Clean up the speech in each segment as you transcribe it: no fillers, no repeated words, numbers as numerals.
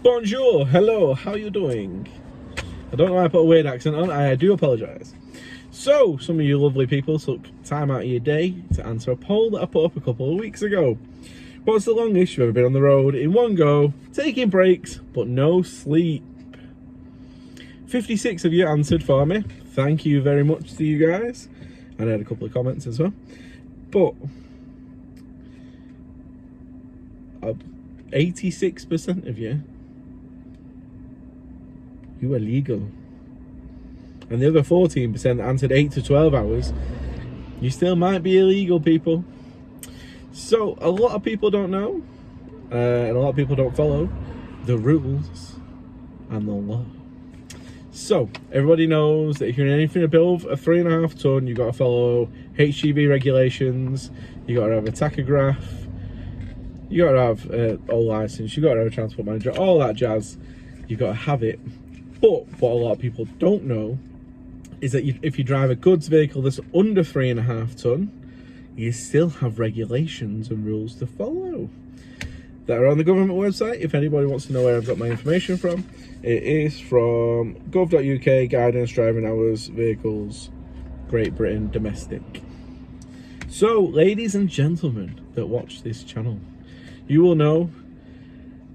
Bonjour, hello, how you doing? I don't know why I put a weird accent on, I do apologise. So, some of you lovely people took time out of your day to answer a poll that I put up a couple of weeks ago. What's the longest you've ever been on the road in one go, taking breaks, but no sleep? 56 of you answered for me. Thank you very much to you guys. And I had a couple of comments as well. But 86% of you are legal. And the other 14% answered 8 to 12 hours. You still might be illegal, people. So a lot of people don't know, and a lot of people don't follow the rules and the law. So everybody knows that if you're in anything above a 3.5 ton, you've got to follow HGV regulations. You got to have a tachograph. You got to have a license. You got to have a transport manager. All that jazz. You got to have it. But what a lot of people don't know is that if you drive a goods vehicle that's under 3.5 ton, you still have regulations and rules to follow that are on the government website. If anybody wants to know where I've got my information from, it is from gov.uk, guidance, driving hours, vehicles, Great Britain, domestic. So, ladies and gentlemen that watch this channel, you will know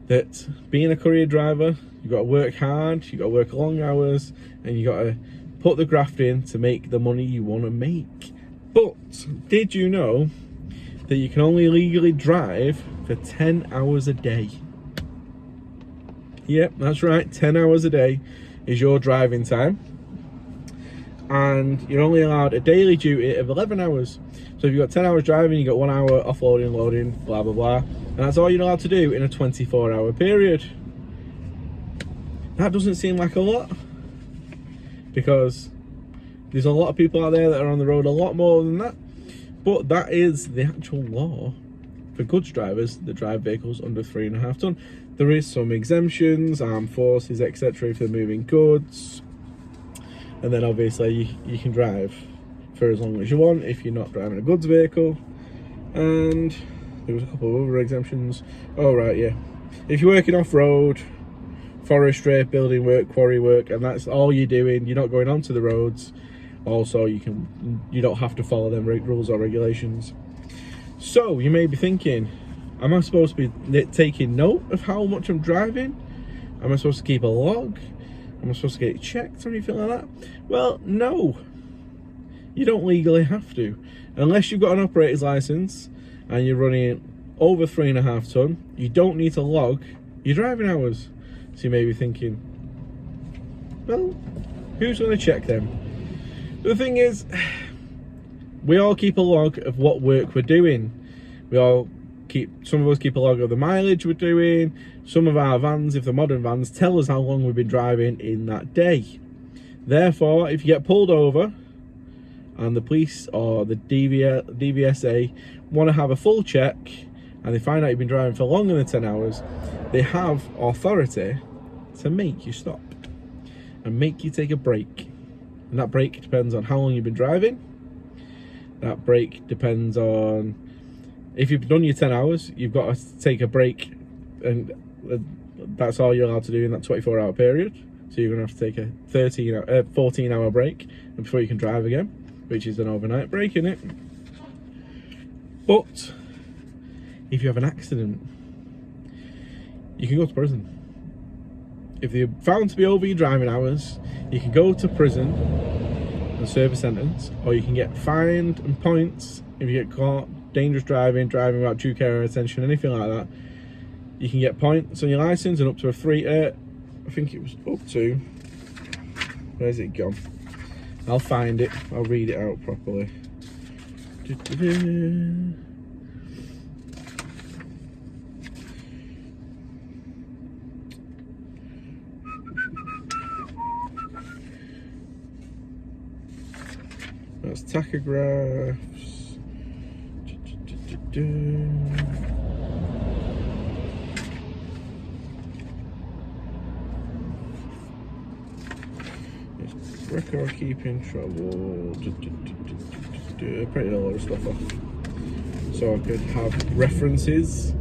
that being a courier driver, you've got to work hard, you've got to work long hours, and you've got to put the graft in to make the money you want to make. But did you know that you can only legally drive for 10 hours a day? Yep, that's right, 10 hours a day is your driving time. And you're only allowed a daily duty of 11 hours. So if you've got 10 hours driving, you've got 1 hour offloading, loading, blah, blah, blah. And that's all you're allowed to do in a 24-hour period. That doesn't seem like a lot, because there's a lot of people out there that are on the road a lot more than that. But that is the actual law for goods drivers that drive vehicles under 3.5 ton. There is some exemptions, armed forces, etc. if they're moving goods. And then obviously you can drive for as long as you want if you're not driving a goods vehicle. And there was a couple of other exemptions. Oh right, yeah. If you're working off-road, forestry, building work, quarry work, and that's all you're doing, you're not going onto the roads, also you don't have to follow them rules or regulations. So you may be thinking, am I supposed to be taking note of how much I'm driving? Am I supposed to keep a log? Am I supposed to get it checked or anything like that? Well, no, you don't legally have to, unless you've got an operator's license and you're running over 3.5 ton. You don't need to log your driving hours. So you may be thinking, well, who's going to check them? The thing is, we all keep a log of what work we're doing. Some of us keep a log of the mileage we're doing. Some of our vans, if they're modern vans, tell us how long we've been driving in that day. Therefore, if you get pulled over and the police or the DVSA want to have a full check and they find out you've been driving for longer than 10 hours, they have authority to make you stop and make you take a break. And that break depends on how long you've been driving. That break depends on, if you've done your 10 hours, you've got to take a break, and that's all you're allowed to do in that 24-hour period. So you're going to have to take a 14-hour break before you can drive again, which is an overnight break, innit? But if you have an accident, you can go to prison. If you're found to be over your driving hours, you can go to prison and serve a sentence, or you can get fined and points if you get caught dangerous driving without due care or attention, anything like that. You can get points on your license and up to I think it was up to, where's it gone? I'll find it, I'll read it out properly. That's tachographs. Record keeping trouble. I printed a lot of stuff off so I could have references.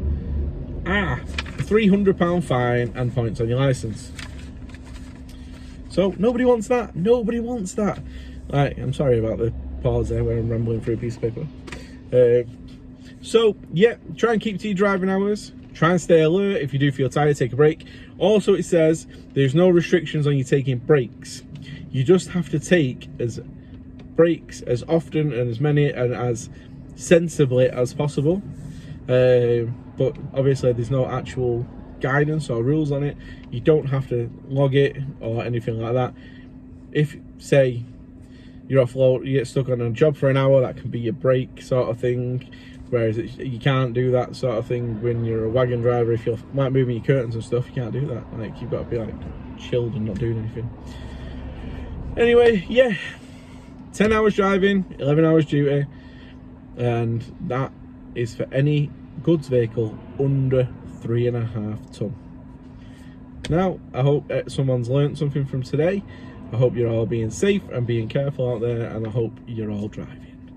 £300 fine and points on your licence. So nobody wants that. Nobody wants that. Right, I'm sorry about the pause there where I'm rambling through a piece of paper. So yeah, try and keep to your driving hours. Try and stay alert. If you do feel tired, take a break. Also, it says there's no restrictions on you taking breaks. You just have to take breaks as often and as many and as sensibly as possible. But obviously there's no actual guidance or rules on it. You don't have to log it or anything like that. If, say, you're offload, you get stuck on a job for an hour, that can be your break sort of thing. Whereas you can't do that sort of thing when you're a wagon driver. If you're like moving your curtains and stuff, you can't do that. Like, you've got to be like chilled and not doing anything. Anyway, yeah, 10 hours driving, 11 hours duty, and that is for any goods vehicle under 3.5 ton. Now, I hope someone's learnt something from today. I hope you're all being safe and being careful out there, and I hope you're all driving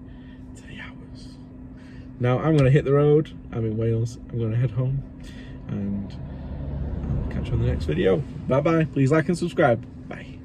to the hours. Now, I'm going to hit the road. I'm in Wales. I'm going to head home, and I'll catch you on the next video. Bye bye. Please like and subscribe. Bye.